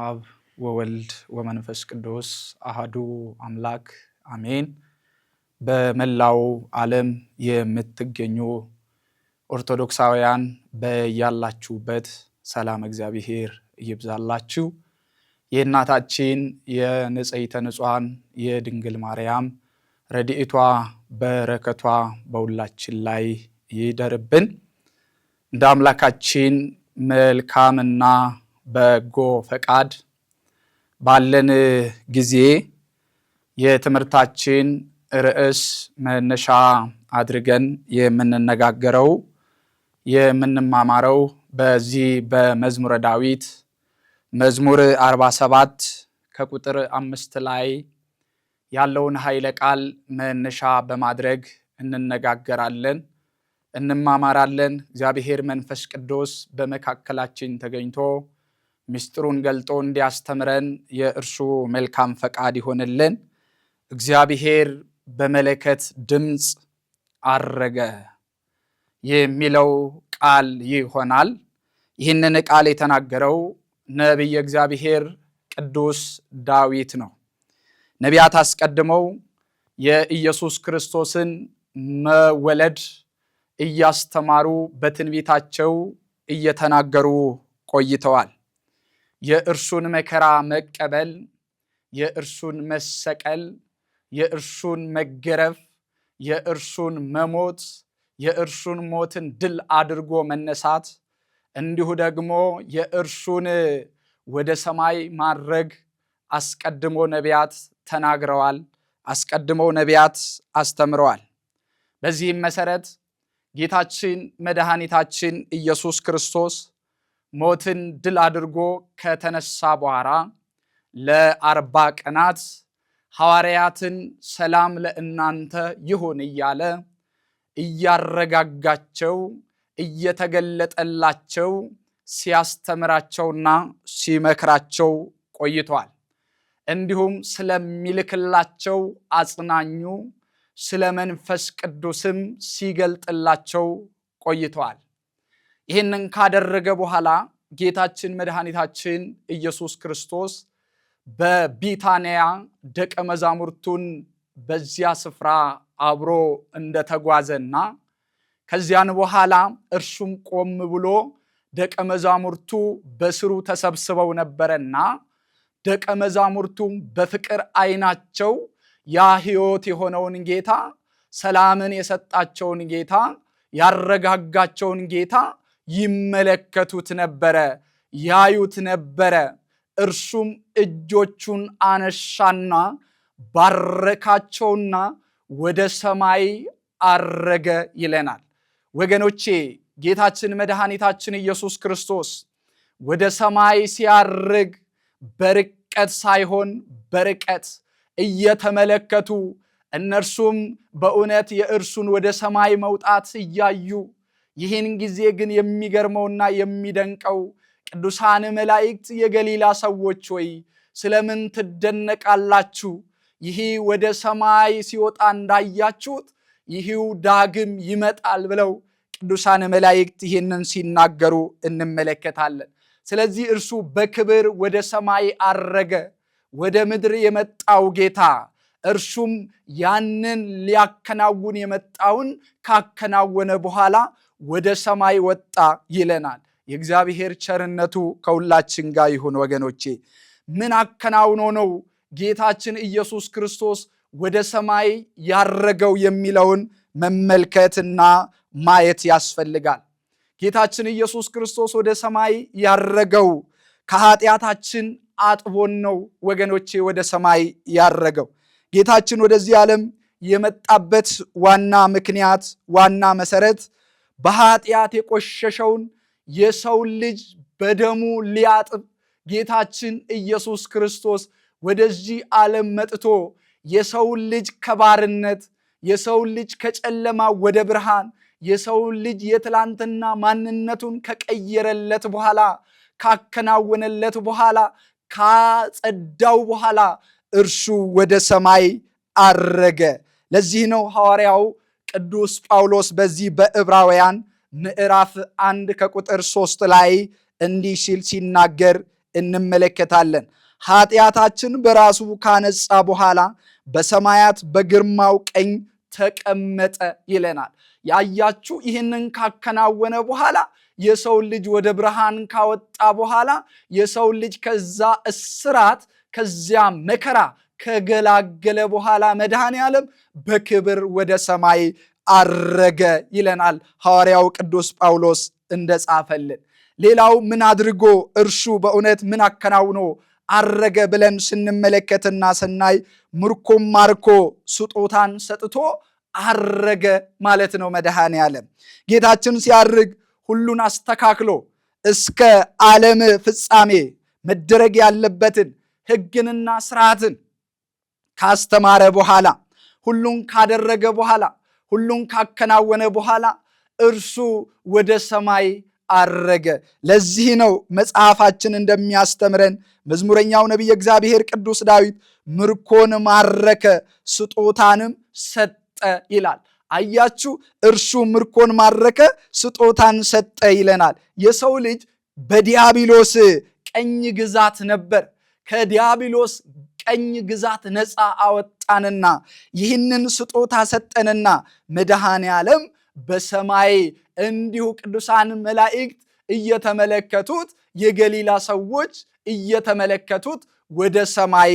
አብ ወወልድ ወመንፈስ ቅዱስ አሃዱ አምላክ አሜን። በመላው ዓለም የምትገኙ ኦርቶዶክሳውያን በያላችሁበት ሰላም እግዚአብሔር ይብዛላችሁ። የእናታችን የንጽሕተ ንጹሐን የድንግል ማርያም ረድኤቷ በረከቷ በሁላችን ላይ ይደርብን። እንደ አምላካችን መልካምና በጎ ፈቃድ ባለን ጊዜ የትምህርታችን ርዕስ መነሻ አድርገን የምንነጋገረው የምንማማረው በዚህ በመዝሙረ ዳዊት መዝሙር 47 ከቁጥር 5 ላይ ያለውን ኃይለ ቃል መነሻ በማድረግ እንነጋገራለን፣ እንማማራለን። እግዚአብሔር መንፈስ ቅዱስ በመካከላችን ተገኝቶ ምስጢሩን ገልጦ እንዲያስተምረን የእርሱ መልካም ፈቃድ ይሆንልን። እግዚአብሔር በመለከት ድምፅ አረገ የሚለው ቃል ይሆናል። ይህንን ቃል የተናገረው ነቢየ እግዚአብሔር ቅዱስ ዳዊት ነው። ነቢያት አስቀድመው የኢየሱስ ክርስቶስን መወለድ እያስተማሩ በትንቢታቸው እየተናገሩ ቆይተዋል። የእርሱን መከራ መቀበል፣ የእርሱን መሰቀል፣ የእርሱን መገረፍ፣ የእርሱን መሞት፣ የእርሱን ሞትን ድል አድርጎ መነሳት፣ እንዲሁ ደግሞ የእርሱን ወደ ሰማይ ማድረግ አስቀድሞ ነቢያት ተናግረዋል፣ አስቀድመው ነቢያት አስተምረዋል። በዚህም መሰረት ጌታችን መድኃኒታችን ኢየሱስ ክርስቶስ ሞትን ድል አድርጎ ከተነሳ በኋላ ለ40 ቀናት ሐዋርያትን ሰላም ለእናንተ ይሁን እያለ እያረጋጋቸው እየተገለጠላቸው ሲያስተምራቸውና ሲመክራቸው ቆይቷል። እንዲሁም ስለሚልክላቸው አጽናኙ ስለ መንፈስ ቅዱስም ሲገልጥላቸው ቆይቷል። ይህንን ካደረገ በኋላ ጌታችን መድኃኒታችን ኢየሱስ ክርስቶስ በቢታንያ ደቀ መዛሙርቱን በዚያ ስፍራ አብሮ እንደተጓዘና ከዚያን በኋላ እርሱም ቆም ብሎ ደቀ መዛሙርቱ በስሩ ተሰብስበው ነበረና ደቀ መዛሙርቱም በፍቅር ዓይናቸው ያ ሕይወት የሆነውን ጌታ፣ ሰላምን የሰጣቸውን ጌታ፣ ያረጋጋቸውን ጌታ ይመለከቱት ነበረ፣ ያዩት ነበረ። እርሱም እጆቹን አነሳና ባረካቸውና ወደ ሰማይ አረገ ይለናል። ወገኖቼ ጌታችን መድኃኒታችን ኢየሱስ ክርስቶስ ወደ ሰማይ ሲያርግ በርቀት ሳይሆን በርቀት እየተመለከቱ እነርሱም በእውነት የእርሱን ወደ ሰማይ መውጣት እያዩ፣ ይህን ጊዜ ግን የሚገርመውና የሚደንቀው ቅዱሳን መላእክት የገሊላ ሰዎች ሆይ ስለምን ትደነቃላችሁ? ይህ ወደ ሰማይ ሲወጣ እንዳያችሁት ይህው ዳግም ይመጣል ብለው ቅዱሳን መላእክት ይህንን ሲናገሩ እንመለከታለን። ስለዚህ እርሱ በክብር ወደ ሰማይ አረገ። ወደ ምድር የመጣው ጌታ እርሱም ያንን ሊያከናውን የመጣውን ካከናወነ በኋላ ወደ ሰማይ ወጣ ይለናል። የእግዚአብሔር ቸርነቱ ከሁላችን ጋር ይሁን። ወገኖቼ ምን አከናውኖ ነው ጌታችን ኢየሱስ ክርስቶስ ወደ ሰማይ ያረገው የሚለውን መመልከትና ማየት ያስፈልጋል። ጌታችን ኢየሱስ ክርስቶስ ወደ ሰማይ ያረገው ከኃጢአታችን አጥቦን ነው ወገኖቼ ወደ ሰማይ ያረገው። ጌታችን ወደዚህ ዓለም የመጣበት ዋና ምክንያት፣ ዋና መሰረት በኃጢአት የቆሸሸውን የሰው ልጅ በደሙ ሊያጥብ ጌታችን ኢየሱስ ክርስቶስ ወደዚህ ዓለም መጥቶ የሰው ልጅ ከባርነት፣ የሰው ልጅ ከጨለማ ወደ ብርሃን፣ የሰው ልጅ የትላንትና ማንነቱን ከቀየረለት በኋላ፣ ካከናወነለት በኋላ፣ ካጸዳው በኋላ እርሱ ወደ ሰማይ አረገ። ለዚህ ነው ሐዋርያው ቅዱስ ጳውሎስ በዚህ በዕብራውያን ምዕራፍ 1 ከቁጥር 3 ላይ እንዲህ ሲል ሲናገር እንመለከታለን። ኃጢአታችን በራሱ ካነጻ በኋላ በሰማያት በግርማው ቀኝ ተቀመጠ ይለናል። ያያችሁ ይህንን ካከናወነ በኋላ የሰው ልጅ ወደ ብርሃን ካወጣ በኋላ የሰው ልጅ ከዛ እስራት ከዚያ መከራ ከገላገለ በኋላ መድኃኔዓለም በክብር ወደ ሰማይ አረገ ይለናል ሐዋርያው ቅዱስ ጳውሎስ እንደጻፈልን። ሌላው ምን አድርጎ እርሱ በእውነት ምን አከናውኖ አረገ ብለን ስንመለከትና ስናይ ምርኮም ማርኮ ስጦታን ሰጥቶ አረገ ማለት ነው። መድኃኔዓለም ጌታችን ሲያርግ ሁሉን አስተካክሎ እስከ ዓለም ፍጻሜ መደረግ ያለበትን ሕግንና ስርዓትን ካስተማረ በኋላ ሁሉን ካደረገ በኋላ ሁሉን ካከናወነ በኋላ እርሱ ወደ ሰማይ አረገ። ለዚህ ነው መጽሐፋችን እንደሚያስተምረን መዝሙረኛው ነቢየ እግዚአብሔር ቅዱስ ዳዊት ምርኮን ማረከ ስጦታንም ሰጠ ይላል። አያችሁ፣ እርሱ ምርኮን ማረከ ስጦታን ሰጠ ይለናል። የሰው ልጅ በዲያብሎስ ቀኝ ግዛት ነበር። ከዲያብሎስ ቀኝ ግዛት ነፃ አወጣንና ይህንን ስጦታ ሰጠንና መድኃኔዓለም በሰማይ እንዲሁ ቅዱሳን መላእክት እየተመለከቱት የገሊላ ሰዎች እየተመለከቱት ወደ ሰማይ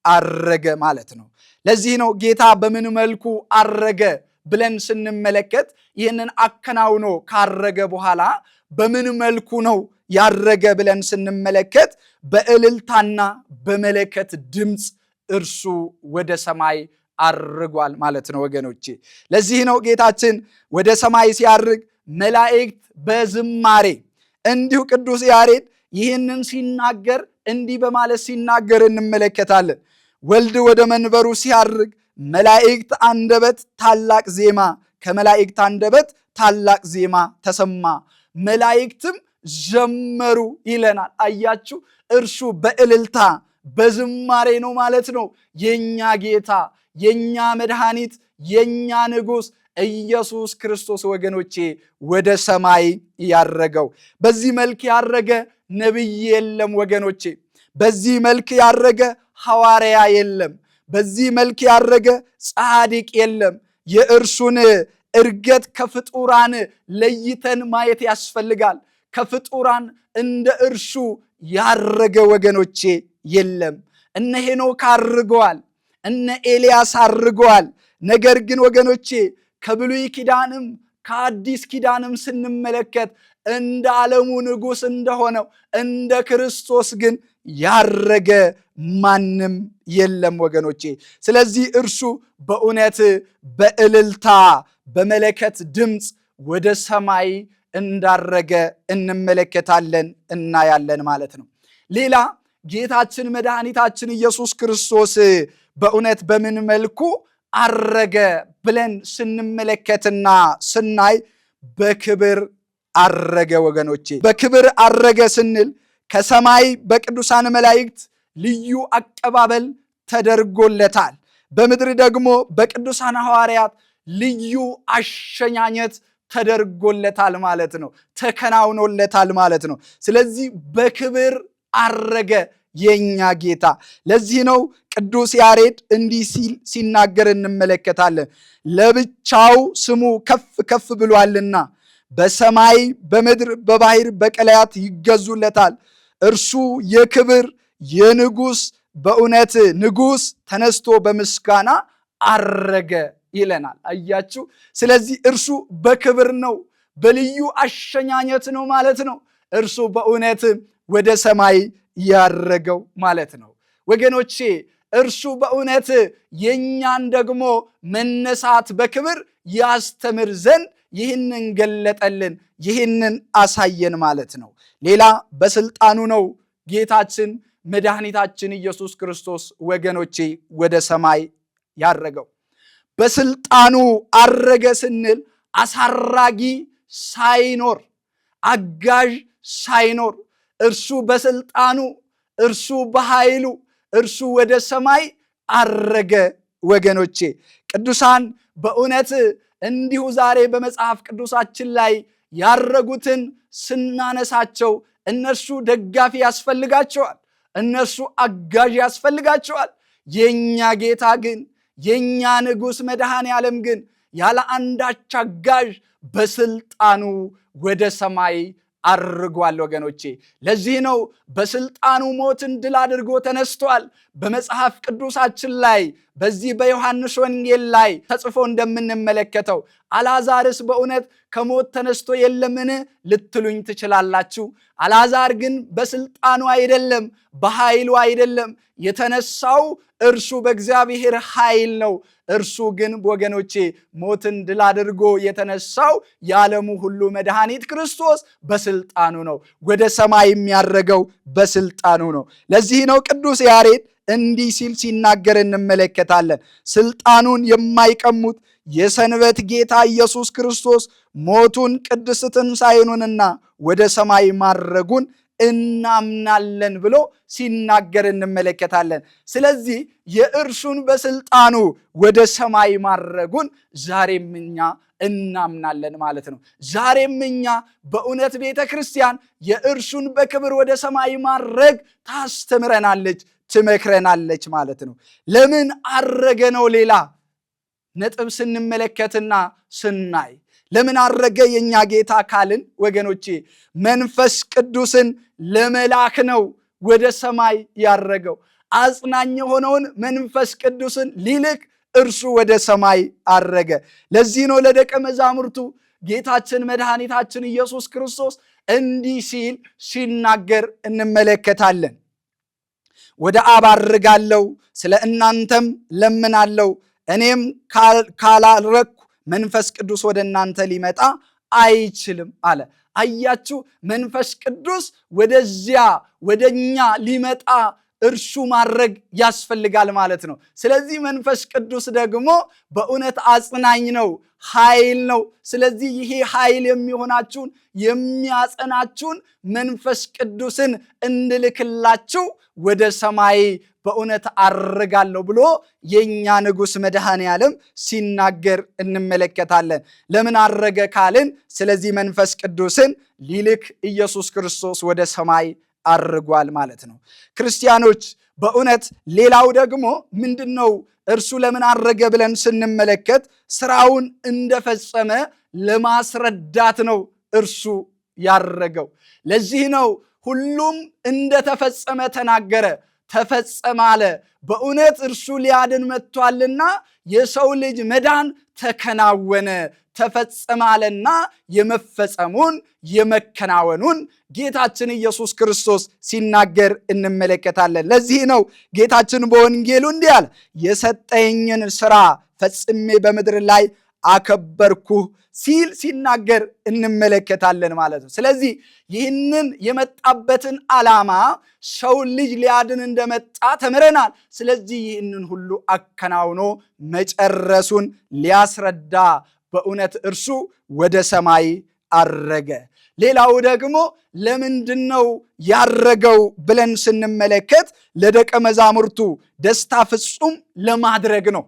አረገ ማለት ነው። ለዚህ ነው ጌታ በምን መልኩ አረገ ብለን ስንመለከት ይህንን አከናውኖ ካረገ በኋላ በምን መልኩ ነው ያረገ ብለን ስንመለከት በእልልታና በመለከት ድምፅ እርሱ ወደ ሰማይ አርጓል ማለት ነው ወገኖቼ። ለዚህ ነው ጌታችን ወደ ሰማይ ሲያርግ መላእክት በዝማሬ እንዲሁ ቅዱስ ያሬድ ይህንን ሲናገር እንዲህ በማለት ሲናገር እንመለከታለን። ወልድ ወደ መንበሩ ሲያርግ መላእክት አንደበት ታላቅ ዜማ ከመላእክት አንደበት ታላቅ ዜማ ተሰማ፣ መላእክትም ዘመሩ ይለናል። አያችሁ፣ እርሱ በእልልታ በዝማሬ ነው ማለት ነው የኛ ጌታ የኛ መድኃኒት የኛ ንጉሥ ኢየሱስ ክርስቶስ ወገኖቼ ወደ ሰማይ ያረገው። በዚህ መልክ ያረገ ነቢይ የለም ወገኖቼ። በዚህ መልክ ያረገ ሐዋርያ የለም። በዚህ መልክ ያረገ ጻድቅ የለም። የእርሱን እርገት ከፍጡራን ለይተን ማየት ያስፈልጋል። ከፍጡራን እንደ እርሱ ያረገ ወገኖቼ የለም። እነ ሄኖክ አርገዋል፣ እነ ኤልያስ አርገዋል። ነገር ግን ወገኖቼ ከብሉይ ኪዳንም ከአዲስ ኪዳንም ስንመለከት እንደ ዓለሙ ንጉሥ እንደሆነው እንደ ክርስቶስ ግን ያረገ ማንም የለም ወገኖቼ። ስለዚህ እርሱ በእውነት በእልልታ በመለከት ድምፅ ወደ ሰማይ እንዳረገ እንመለከታለን እናያለን ማለት ነው። ሌላ ጌታችን መድኃኒታችን ኢየሱስ ክርስቶስ በእውነት በምን መልኩ አረገ ብለን ስንመለከትና ስናይ በክብር አረገ ወገኖቼ። በክብር አረገ ስንል ከሰማይ በቅዱሳን መላእክት ልዩ አቀባበል ተደርጎለታል። በምድር ደግሞ በቅዱሳን ሐዋርያት ልዩ አሸኛኘት ተደርጎለታል ማለት ነው፣ ተከናውኖለታል ማለት ነው። ስለዚህ በክብር አረገ የኛ ጌታ። ለዚህ ነው ቅዱስ ያሬድ እንዲህ ሲል ሲናገር እንመለከታለን። ለብቻው ስሙ ከፍ ከፍ ብሏልና በሰማይ በምድር በባህር በቀላያት ይገዙለታል። እርሱ የክብር የንጉሥ በእውነት ንጉሥ ተነስቶ በምስጋና አረገ ይለናል። አያችሁ፣ ስለዚህ እርሱ በክብር ነው፣ በልዩ አሸኛኘት ነው ማለት ነው እርሱ በእውነት ወደ ሰማይ ያረገው ማለት ነው ወገኖቼ። እርሱ በእውነት የኛን ደግሞ መነሳት በክብር ያስተምር ዘንድ ይህንን ገለጠልን፣ ይህንን አሳየን ማለት ነው። ሌላ በስልጣኑ ነው ጌታችን መድኃኒታችን ኢየሱስ ክርስቶስ ወገኖቼ ወደ ሰማይ ያረገው። በስልጣኑ አረገ ስንል አሳራጊ ሳይኖር አጋዥ ሳይኖር እርሱ በስልጣኑ እርሱ በኃይሉ እርሱ ወደ ሰማይ አረገ ወገኖቼ። ቅዱሳን በእውነት እንዲሁ ዛሬ በመጽሐፍ ቅዱሳችን ላይ ያረጉትን ስናነሳቸው እነርሱ ደጋፊ ያስፈልጋቸዋል። እነርሱ አጋዥ ያስፈልጋቸዋል። የኛ ጌታ ግን የኛ ንጉሥ መድኃኔ ዓለም ግን ያለ አንዳች አጋዥ በስልጣኑ ወደ ሰማይ አርጓል ወገኖቼ። ለዚህ ነው በስልጣኑ ሞትን ድል አድርጎ ተነስቷል። በመጽሐፍ ቅዱሳችን ላይ በዚህ በዮሐንስ ወንጌል ላይ ተጽፎ እንደምንመለከተው አልዓዛርስ በእውነት ከሞት ተነስቶ የለምን ልትሉኝ ትችላላችሁ። አልዓዛር ግን በስልጣኑ አይደለም፣ በኃይሉ አይደለም የተነሳው፣ እርሱ በእግዚአብሔር ኃይል ነው። እርሱ ግን ወገኖቼ ሞትን ድል አድርጎ የተነሳው የዓለሙ ሁሉ መድኃኒት ክርስቶስ በስልጣኑ ነው። ወደ ሰማይ የሚያረገው በስልጣኑ ነው። ለዚህ ነው ቅዱስ ያሬድ እንዲህ ሲል ሲናገር እንመለከታለን። ስልጣኑን የማይቀሙት የሰንበት ጌታ ኢየሱስ ክርስቶስ ሞቱን፣ ቅድስት ትንሣኤኑንና ወደ ሰማይ ማረጉን እናምናለን ብሎ ሲናገር እንመለከታለን። ስለዚህ የእርሱን በስልጣኑ ወደ ሰማይ ማረጉን ዛሬም እኛ እናምናለን ማለት ነው። ዛሬም እኛ በእውነት ቤተ ክርስቲያን የእርሱን በክብር ወደ ሰማይ ማረግ ታስተምረናለች፣ ትመክረናለች ማለት ነው። ለምን አረገ ነው ሌላ ነጥብ ስንመለከትና ስናይ ለምን አረገ የኛ ጌታ ካልን ወገኖቼ መንፈስ ቅዱስን ለመላክ ነው ወደ ሰማይ ያረገው። አጽናኝ የሆነውን መንፈስ ቅዱስን ሊልክ እርሱ ወደ ሰማይ አረገ። ለዚህ ነው ለደቀ መዛሙርቱ ጌታችን መድኃኒታችን ኢየሱስ ክርስቶስ እንዲህ ሲል ሲናገር እንመለከታለን። ወደ አብ አርጋለሁ፣ ስለ እናንተም ለምናለሁ። እኔም ካላረኩ መንፈስ ቅዱስ ወደ እናንተ ሊመጣ አይችልም አለ። አያችሁ፣ መንፈስ ቅዱስ ወደዚያ ወደኛ ሊመጣ እርሱ ማድረግ ያስፈልጋል ማለት ነው። ስለዚህ መንፈስ ቅዱስ ደግሞ በእውነት አጽናኝ ነው፣ ኃይል ነው። ስለዚህ ይሄ ኃይል የሚሆናችሁን የሚያጸናችሁን መንፈስ ቅዱስን እንልክላችሁ ወደ ሰማይ በእውነት አርጋለሁ ብሎ የኛ ንጉሥ መድኃኔ ዓለም ሲናገር እንመለከታለን። ለምን አረገ ካልን ስለዚህ መንፈስ ቅዱስን ሊልክ ኢየሱስ ክርስቶስ ወደ ሰማይ አርጓል ማለት ነው። ክርስቲያኖች በእውነት ሌላው ደግሞ ምንድነው? እርሱ ለምን አረገ ብለን ስንመለከት ስራውን እንደፈጸመ ለማስረዳት ነው እርሱ ያረገው። ለዚህ ነው ሁሉም እንደተፈጸመ ተናገረ፣ ተፈጸመ አለ። በእውነት እርሱ ሊያድን መጥቷልና የሰው ልጅ መዳን ተከናወነ፣ ተፈጸመ አለና የመፈጸሙን የመከናወኑን ጌታችን ኢየሱስ ክርስቶስ ሲናገር እንመለከታለን። ለዚህ ነው ጌታችን በወንጌሉ እንዲህ አለ፣ የሰጠኝን ስራ ፈጽሜ በምድር ላይ አከበርኩህ ሲል ሲናገር እንመለከታለን ማለት ነው። ስለዚህ ይህንን የመጣበትን ዓላማ ሰው ልጅ ሊያድን እንደመጣ ተምረናል። ስለዚህ ይህንን ሁሉ አከናውኖ መጨረሱን ሊያስረዳ በእውነት እርሱ ወደ ሰማይ አረገ። ሌላው ደግሞ ለምንድነው ያረገው ብለን ስንመለከት ለደቀ መዛሙርቱ ደስታ ፍጹም ለማድረግ ነው።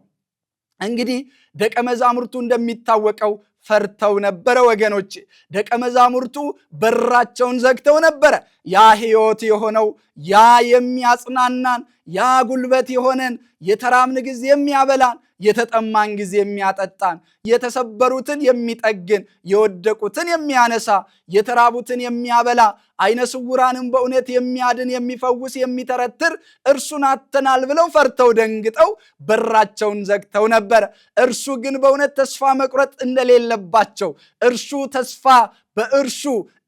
እንግዲህ ደቀ መዛሙርቱ እንደሚታወቀው ፈርተው ነበረ ወገኖች። ደቀ መዛሙርቱ በራቸውን ዘግተው ነበረ። ያ ሕይወት የሆነው ያ የሚያጽናናን ያ ጉልበት የሆነን የተራብን ጊዜ የሚያበላን የተጠማን ጊዜ የሚያጠጣን የተሰበሩትን የሚጠግን የወደቁትን የሚያነሳ የተራቡትን የሚያበላ አይነ ስውራንን በእውነት የሚያድን የሚፈውስ የሚተረትር እርሱን አጥተናል ብለው ፈርተው ደንግጠው በራቸውን ዘግተው ነበር። እርሱ ግን በእውነት ተስፋ መቁረጥ እንደሌለባቸው እርሱ ተስፋ በእርሱ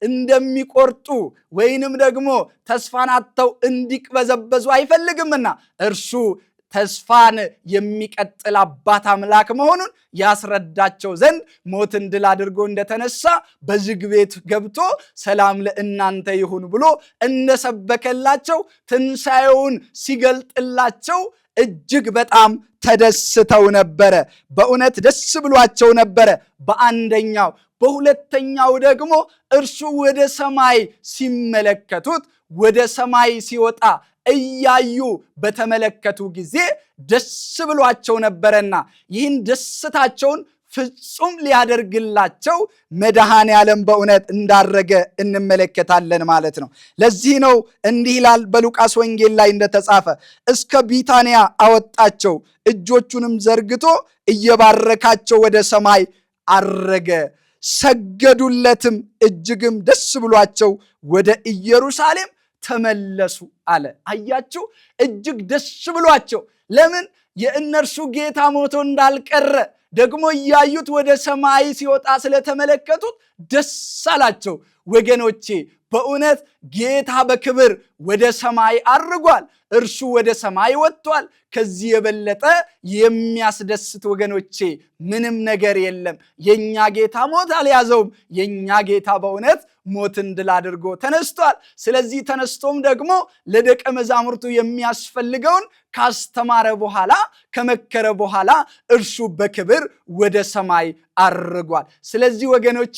እንደሚቆርጡ ወይንም ደግሞ ተስፋን አጥተው እንዲቅበዘበዙ አይፈልግምና እርሱ ተስፋን የሚቀጥል አባት አምላክ መሆኑን ያስረዳቸው ዘንድ ሞትን ድል አድርጎ እንደተነሳ በዝግ ቤት ገብቶ ሰላም ለእናንተ ይሁን ብሎ እንደሰበከላቸው ትንሣኤውን ሲገልጥላቸው እጅግ በጣም ተደስተው ነበረ። በእውነት ደስ ብሏቸው ነበረ በአንደኛው። በሁለተኛው ደግሞ እርሱ ወደ ሰማይ ሲመለከቱት ወደ ሰማይ ሲወጣ እያዩ በተመለከቱ ጊዜ ደስ ብሏቸው ነበረና ይህን ደስታቸውን ፍጹም ሊያደርግላቸው መድኃኔ ዓለም በእውነት እንዳረገ እንመለከታለን ማለት ነው። ለዚህ ነው እንዲህ ይላል በሉቃስ ወንጌል ላይ እንደተጻፈ እስከ ቢታንያ አወጣቸው፣ እጆቹንም ዘርግቶ እየባረካቸው ወደ ሰማይ አረገ። ሰገዱለትም፣ እጅግም ደስ ብሏቸው ወደ ኢየሩሳሌም ተመለሱ አለ። አያችሁ፣ እጅግ ደስ ብሏቸው። ለምን? የእነርሱ ጌታ ሞቶ እንዳልቀረ ደግሞ እያዩት ወደ ሰማይ ሲወጣ ስለተመለከቱት ደስ አላቸው። ወገኖቼ በእውነት ጌታ በክብር ወደ ሰማይ አርጓል። እርሱ ወደ ሰማይ ወጥቷል። ከዚህ የበለጠ የሚያስደስት ወገኖቼ ምንም ነገር የለም። የኛ ጌታ ሞት አልያዘውም። የኛ ጌታ በእውነት ሞትን ድል አድርጎ ተነስቷል። ስለዚህ ተነስቶም ደግሞ ለደቀ መዛሙርቱ የሚያስፈልገውን ካስተማረ በኋላ ከመከረ በኋላ እርሱ በክብር ወደ ሰማይ አርጓል። ስለዚህ ወገኖቼ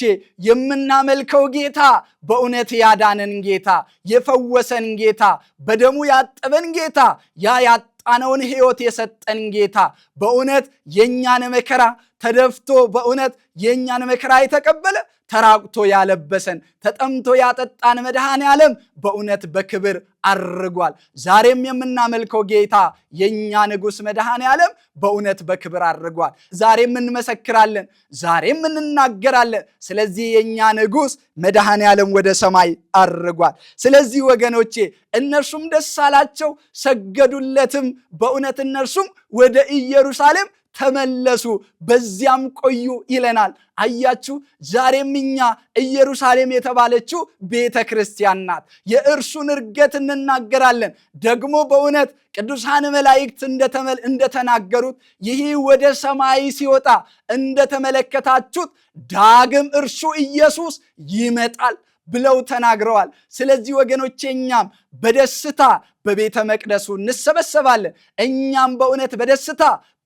የምናመልከው ጌታ በእውነት ያዳነን ጌታ፣ የፈወሰን ጌታ፣ በደሙ ያጠበን ጌታ፣ ያ ያጣነውን ሕይወት የሰጠን ጌታ፣ በእውነት የእኛን መከራ ተደፍቶ በእውነት የእኛን መከራ የተቀበለ ተራቁቶ ያለበሰን ተጠምቶ ያጠጣን መድኃኔ ዓለም በእውነት በክብር አርጓል። ዛሬም የምናመልከው ጌታ የኛ ንጉሥ መድኃኔ ዓለም በእውነት በክብር አርጓል። ዛሬም እንመሰክራለን፣ ዛሬም እንናገራለን። ስለዚህ የኛ ንጉሥ መድኃኔ ዓለም ወደ ሰማይ አርጓል። ስለዚህ ወገኖቼ እነርሱም ደስ አላቸው፣ ሰገዱለትም። በእውነት እነርሱም ወደ ኢየሩሳሌም ተመለሱ፣ በዚያም ቆዩ ይለናል። አያችሁ፣ ዛሬም እኛ ኢየሩሳሌም የተባለችው ቤተ ክርስቲያን ናት። የእርሱን እርገት እንናገራለን። ደግሞ በእውነት ቅዱሳን መላእክት እንደተናገሩት ይህ ወደ ሰማይ ሲወጣ እንደተመለከታችሁት ዳግም እርሱ ኢየሱስ ይመጣል ብለው ተናግረዋል። ስለዚህ ወገኖቼ እኛም በደስታ በቤተ መቅደሱ እንሰበሰባለን። እኛም በእውነት በደስታ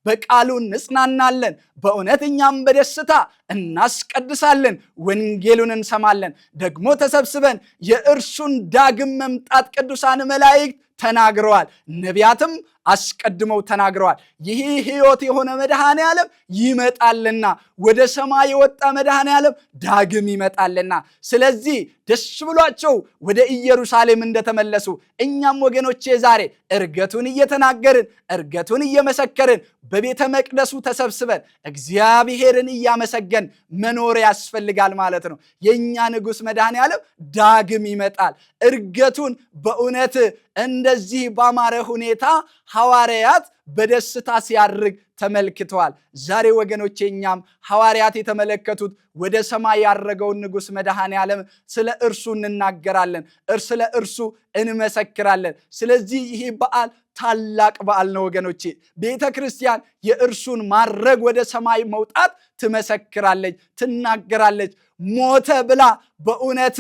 በቃሉ እንጽናናለን። በእውነት እኛም በደስታ እናስቀድሳለን፣ ወንጌሉን እንሰማለን። ደግሞ ተሰብስበን የእርሱን ዳግም መምጣት ቅዱሳን መላእክት ተናግረዋል። ነቢያትም አስቀድመው ተናግረዋል። ይህ ሕይወት የሆነ መድኃኔ ዓለም ይመጣልና፣ ወደ ሰማይ የወጣ መድኃኔ ዓለም ዳግም ይመጣልና። ስለዚህ ደስ ብሏቸው ወደ ኢየሩሳሌም እንደተመለሱ እኛም ወገኖቼ ዛሬ እርገቱን እየተናገርን እርገቱን እየመሰከርን በቤተ መቅደሱ ተሰብስበን እግዚአብሔርን እያመሰገን መኖር ያስፈልጋል ማለት ነው። የእኛ ንጉሥ መድኃኔ ዓለም ዳግም ይመጣል። እርገቱን በእውነት እንደዚህ ባማረ ሁኔታ ሐዋርያት በደስታ ሲያርግ ተመልክተዋል። ዛሬ ወገኖቼ እኛም ሐዋርያት የተመለከቱት ወደ ሰማይ ያረገውን ንጉሥ መድኃኔ ዓለም ስለ እርሱ እንናገራለን፣ ስለ እርሱ እንመሰክራለን። ስለዚህ ይህ በዓል ታላቅ በዓል ነው ወገኖቼ። ቤተ ክርስቲያን የእርሱን ማረግ ወደ ሰማይ መውጣት ትመሰክራለች፣ ትናገራለች። ሞተ ብላ በእውነት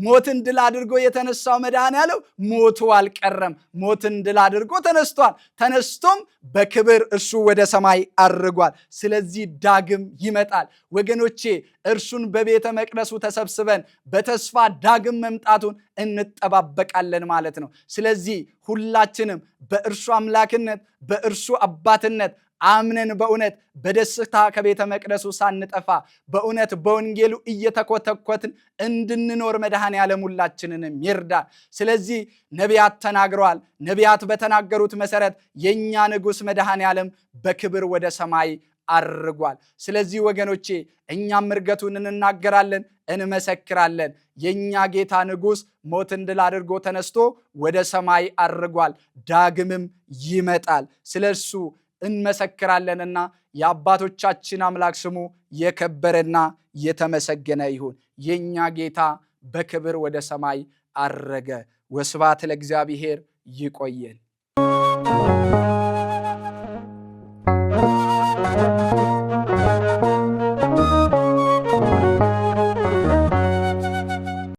ሞትን ድል አድርጎ የተነሳው መድኃኔ ዓለም ሞቱ አልቀረም። ሞትን ድል አድርጎ ተነስቷል። ተነስቶም በክብር እርሱ ወደ ሰማይ አርጓል። ስለዚህ ዳግም ይመጣል ወገኖቼ። እርሱን በቤተ መቅደሱ ተሰብስበን በተስፋ ዳግም መምጣቱን እንጠባበቃለን ማለት ነው። ስለዚህ ሁላችንም በእርሱ አምላክነት በእርሱ አባትነት አምነን በእውነት በደስታ ከቤተ መቅደሱ ሳንጠፋ በእውነት በወንጌሉ እየተኮተኮትን እንድንኖር መድኃኔ ዓለም ሁላችንንም ይርዳል። ስለዚህ ነቢያት ተናግረዋል። ነቢያት በተናገሩት መሰረት የእኛ ንጉሥ መድኃኔ ዓለም በክብር ወደ ሰማይ አርጓል። ስለዚህ ወገኖቼ እኛም እርገቱን እንናገራለን፣ እንመሰክራለን። የእኛ ጌታ ንጉሥ ሞትን ድል አድርጎ ተነስቶ ወደ ሰማይ አርጓል፣ ዳግምም ይመጣል። ስለ እርሱ እንመሰክራለንና የአባቶቻችን አምላክ ስሙ የከበረና የተመሰገነ ይሁን። የኛ ጌታ በክብር ወደ ሰማይ አረገ። ወስብሐት ለእግዚአብሔር። ይቆየን።